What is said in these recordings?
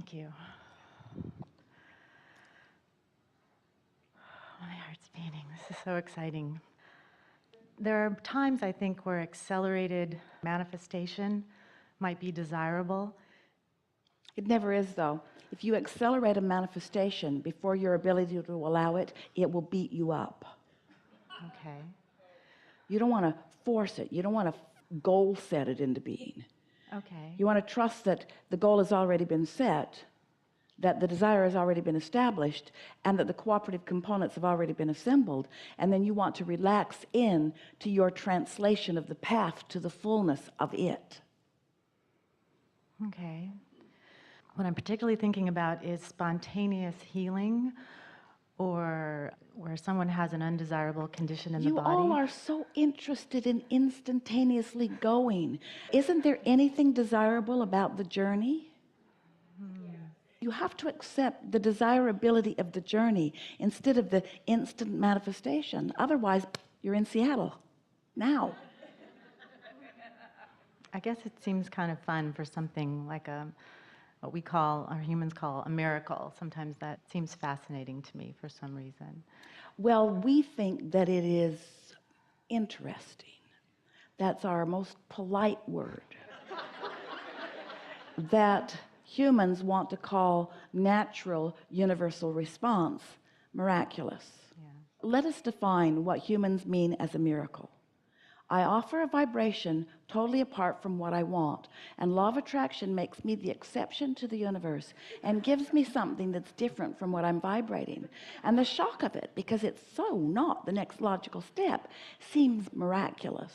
Thank you. My heart's beating. This is so exciting. There are times, I think, where accelerated manifestation might be desirable. It never is, though. If you accelerate a manifestation before your ability to allow it, it will beat you up. Okay. You don't want to force it. You don't want to goal set it into being. Okay. You want to trust that the goal has already been set, that the desire has already been established, and that the cooperative components have already been assembled, and then you want to relax in to your translation of the path to the fullness of it. Okay. What I'm particularly thinking about is spontaneous healing, or where someone has an undesirable condition in the body. You all are so interested in instantaneously going. Isn't there anything desirable about the journey? You have to accept the desirability of the journey instead of the instant manifestation. Otherwise, you're in Seattle now. I guess it seems kind of fun for something like what we call, or humans call, a miracle. Sometimes that seems fascinating to me for some reason. Well, we think that it is interesting. That's our most polite word. That humans want to call natural universal response miraculous. Yeah. Let us define what humans mean as a miracle. I offer a vibration totally apart from what I want, and law of attraction makes me the exception to the universe and gives me something that's different from what I'm vibrating. And the shock of it, because it's so not the next logical step, seems miraculous.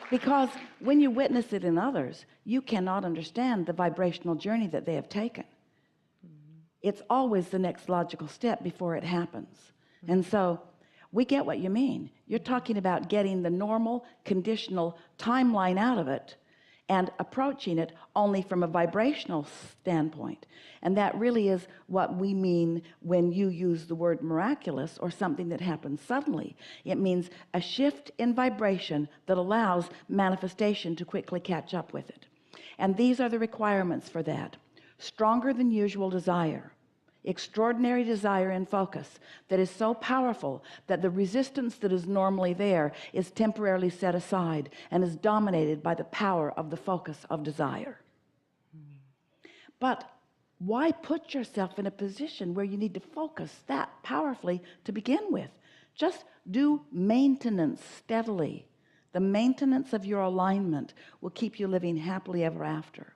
Because when you witness it in others, you cannot understand the vibrational journey that they have taken. It's always the next logical step before it happens. And so we get what you mean. You're talking about getting the normal conditional timeline out of it and approaching it only from a vibrational standpoint. And that really is what we mean when you use the word miraculous, or something that happens suddenly. It means a shift in vibration that allows manifestation to quickly catch up with it. And these are the requirements for that. Stronger than usual desire. Extraordinary desire and focus that is so powerful that the resistance that is normally there is temporarily set aside and is dominated by the power of the focus of desire. But why put yourself in a position where you need to focus that powerfully to begin with? Just do maintenance steadily. The maintenance of your alignment will keep you living happily ever after.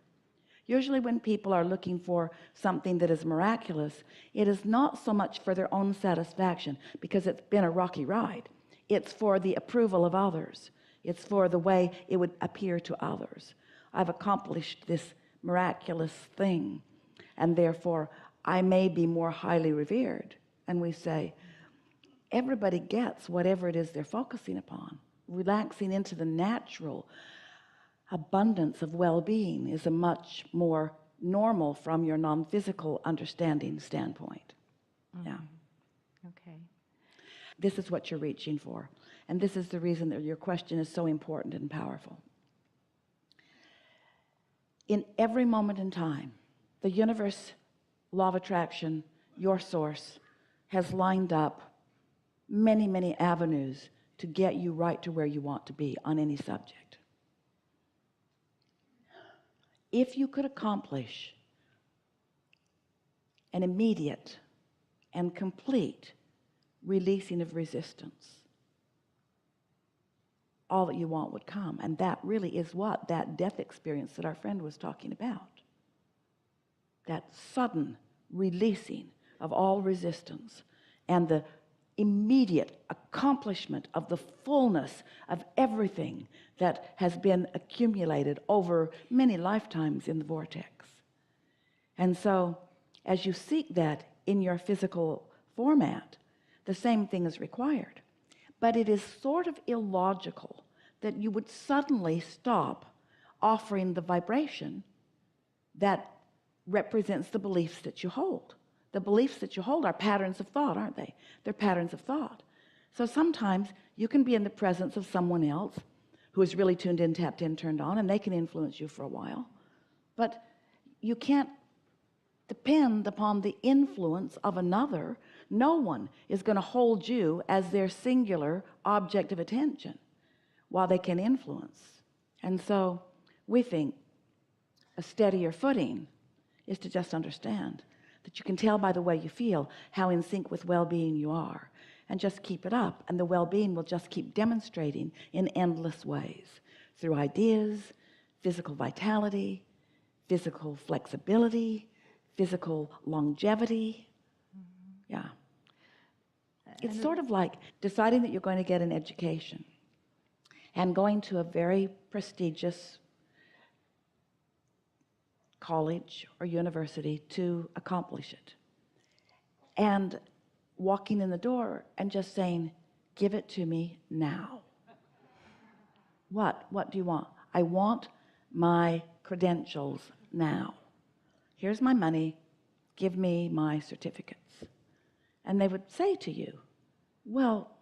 Usually when people are looking for something that is miraculous, it is not so much for their own satisfaction, because it's been a rocky ride. It's for the approval of others. It's for the way it would appear to others. I've accomplished this miraculous thing, and therefore I may be more highly revered. And we say, everybody gets whatever it is they're focusing upon. Relaxing into the natural abundance of well-being is a much more normal from your non-physical understanding standpoint. Yeah. Okay. This is what you're reaching for. And this is the reason that your question is so important and powerful. In every moment in time, the universe, law of attraction, your source, has lined up many, many avenues to get you right to where you want to be on any subject. If you could accomplish an immediate and complete releasing of resistance, all that you want would come. And that really is what that death experience that our friend was talking about. That sudden releasing of all resistance and the immediate accomplishment of the fullness of everything that has been accumulated over many lifetimes in the vortex. And so as you seek that in your physical format, the same thing is required. But it is sort of illogical that you would suddenly stop offering the vibration that represents the beliefs that you hold. The beliefs that you hold are patterns of thought, aren't they? They're patterns of thought. So sometimes you can be in the presence of someone else who is really tuned in, tapped in, turned on, and they can influence you for a while. But you can't depend upon the influence of another. No one is going to hold you as their singular object of attention while they can influence. And so we think a steadier footing is to just understand that you can tell by the way you feel how in sync with well-being you are, and just keep it up, and the well-being will just keep demonstrating in endless ways through ideas, physical vitality, physical flexibility, physical longevity. Yeah. It's sort of like deciding that you're going to get an education and going to a very prestigious college or university to accomplish it, and walking in the door and just saying, give it to me now. What do you want? I want my credentials now. Here's my money, give me my certificates. And they would say to you, well,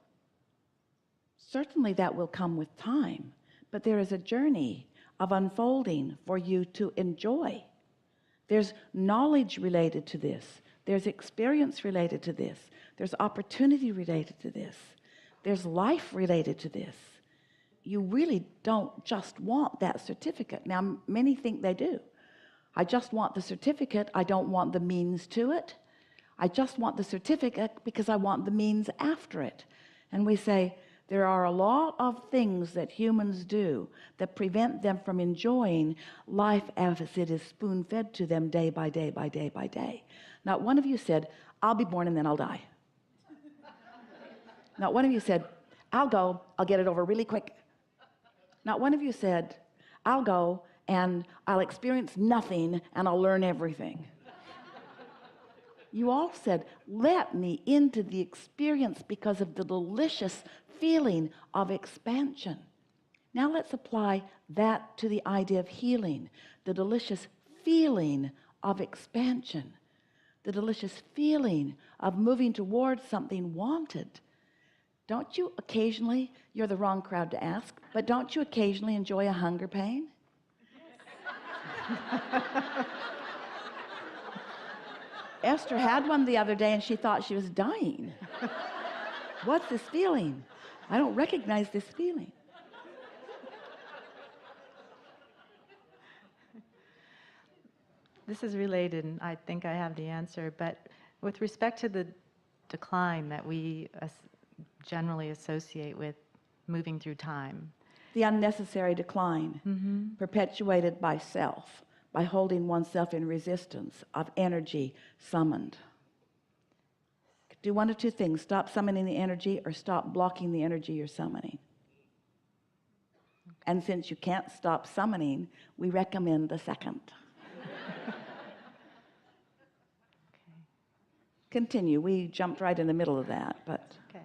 certainly that will come with time, but there is a journey of unfolding for you to enjoy. There's knowledge related to this. There's experience related to this. There's opportunity related to this. There's life related to this. You really don't just want that certificate. Now, many think they do. I just want the certificate. I don't want the means to it. I just want the certificate because I want the means after it. And we say, there are a lot of things that humans do that prevent them from enjoying life as it is spoon-fed to them day by day by day by day. Not one of you said, I'll be born and then I'll die. Not one of you said, I'll go, I'll get it over really quick. Not one of you said, I'll go and I'll experience nothing and I'll learn everything. You all said, let me into the experience because of the delicious feeling of expansion. Now let's apply that to the idea of healing, the delicious feeling of expansion, the delicious feeling of moving towards something wanted. Don't you occasionally, you're the wrong crowd to ask, but don't you occasionally enjoy a hunger pain? Esther had one the other day and she thought she was dying. What's this feeling? I don't recognize this feeling. This is related, and I think I have the answer, but with respect to the decline that we generally associate with moving through time. The unnecessary decline, perpetuated by self, by holding oneself in resistance of energy summoned. Do one of two things: stop summoning the energy or stop blocking the energy you're summoning. And since you can't stop summoning, we recommend the second. Continue. We jumped right in the middle of that, but Okay.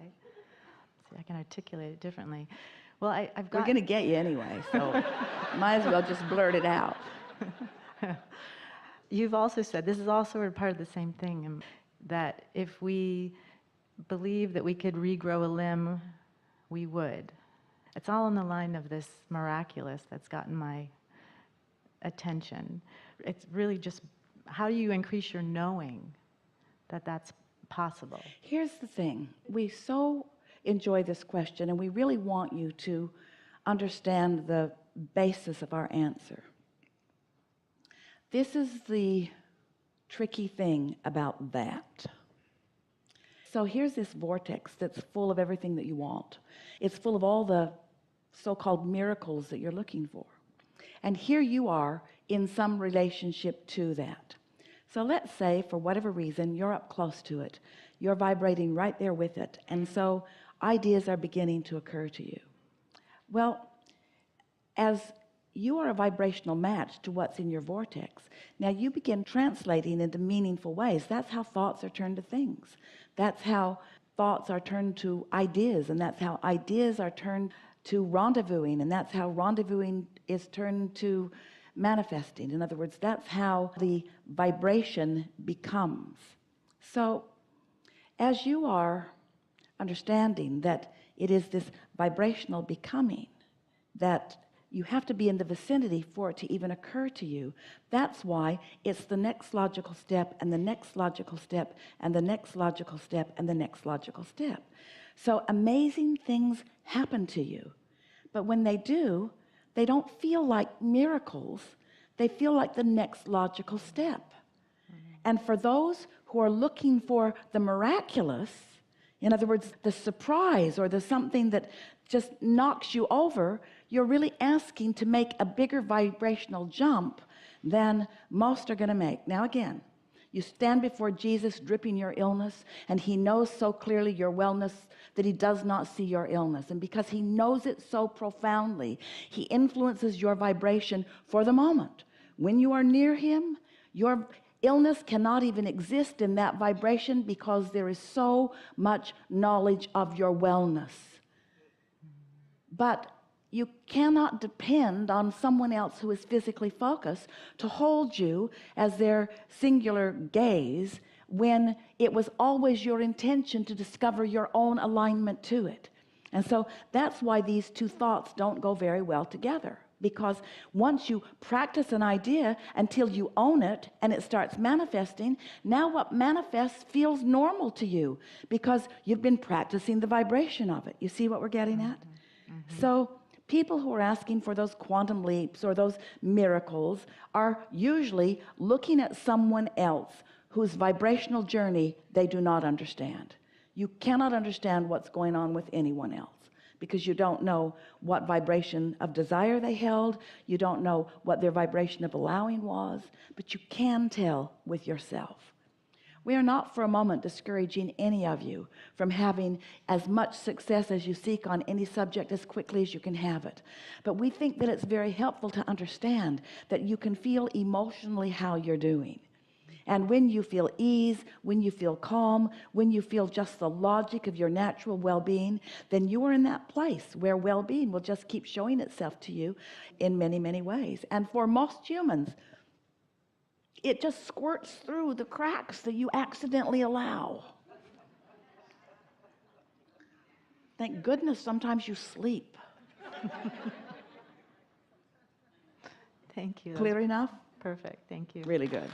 See, I can articulate it differently. Well, I've got... we're going to get you anyway, so might as well just blurt it out. You've also said, this is all sort of part of the same thing, that if we believe that we could regrow a limb, we would. It's all in the line of this miraculous that's gotten my attention. It's really just, how do you increase your knowing that that's possible? Here's the thing. We so enjoy this question, and we really want you to understand the basis of our answer. This is the tricky thing about that. So here's this vortex that's full of everything that you want. It's full of all the so-called miracles that you're looking for. And here you are in some relationship to that. So let's say, for whatever reason, you're up close to it. You're vibrating right there with it. And so ideas are beginning to occur to you. Well, as you are a vibrational match to what's in your vortex, now you begin translating into meaningful ways. That's how thoughts are turned to things. That's how thoughts are turned to ideas, and that's how ideas are turned to rendezvousing, and that's how rendezvousing is turned to manifesting. In other words, that's how the vibration becomes. So as you are understanding that it is this vibrational becoming, that you have to be in the vicinity for it to even occur to you. That's why it's the next logical step and the next logical step and the next logical step and the next logical step. So amazing things happen to you. But when they do, they don't feel like miracles. They feel like the next logical step. And for those who are looking for the miraculous, in other words, the surprise or the something that just knocks you over, you're really asking to make a bigger vibrational jump than most are going to make. Now again, you stand before Jesus dripping your illness, and he knows so clearly your wellness that he does not see your illness. And because he knows it so profoundly, he influences your vibration for the moment. When you are near him, your illness cannot even exist in that vibration because there is so much knowledge of your wellness. But you cannot depend on someone else who is physically focused to hold you as their singular gaze when it was always your intention to discover your own alignment to it. And so that's why these two thoughts don't go very well together. Because once you practice an idea until you own it and it starts manifesting, now what manifests feels normal to you because you've been practicing the vibration of it. You see what we're getting at? So people who are asking for those quantum leaps or those miracles are usually looking at someone else whose vibrational journey they do not understand. You cannot understand what's going on with anyone else because you don't know what vibration of desire they held. You don't know what their vibration of allowing was, but you can tell with yourself. We are not for a moment discouraging any of you from having as much success as you seek on any subject as quickly as you can have it. But we think that it's very helpful to understand that you can feel emotionally how you're doing. And when you feel ease, when you feel calm, when you feel just the logic of your natural well-being, then you are in that place where well-being will just keep showing itself to you in many, many ways. And for most humans, it just squirts through the cracks that you accidentally allow. Thank goodness sometimes you sleep. Thank you. Clear enough? Perfect. Thank you. Really good.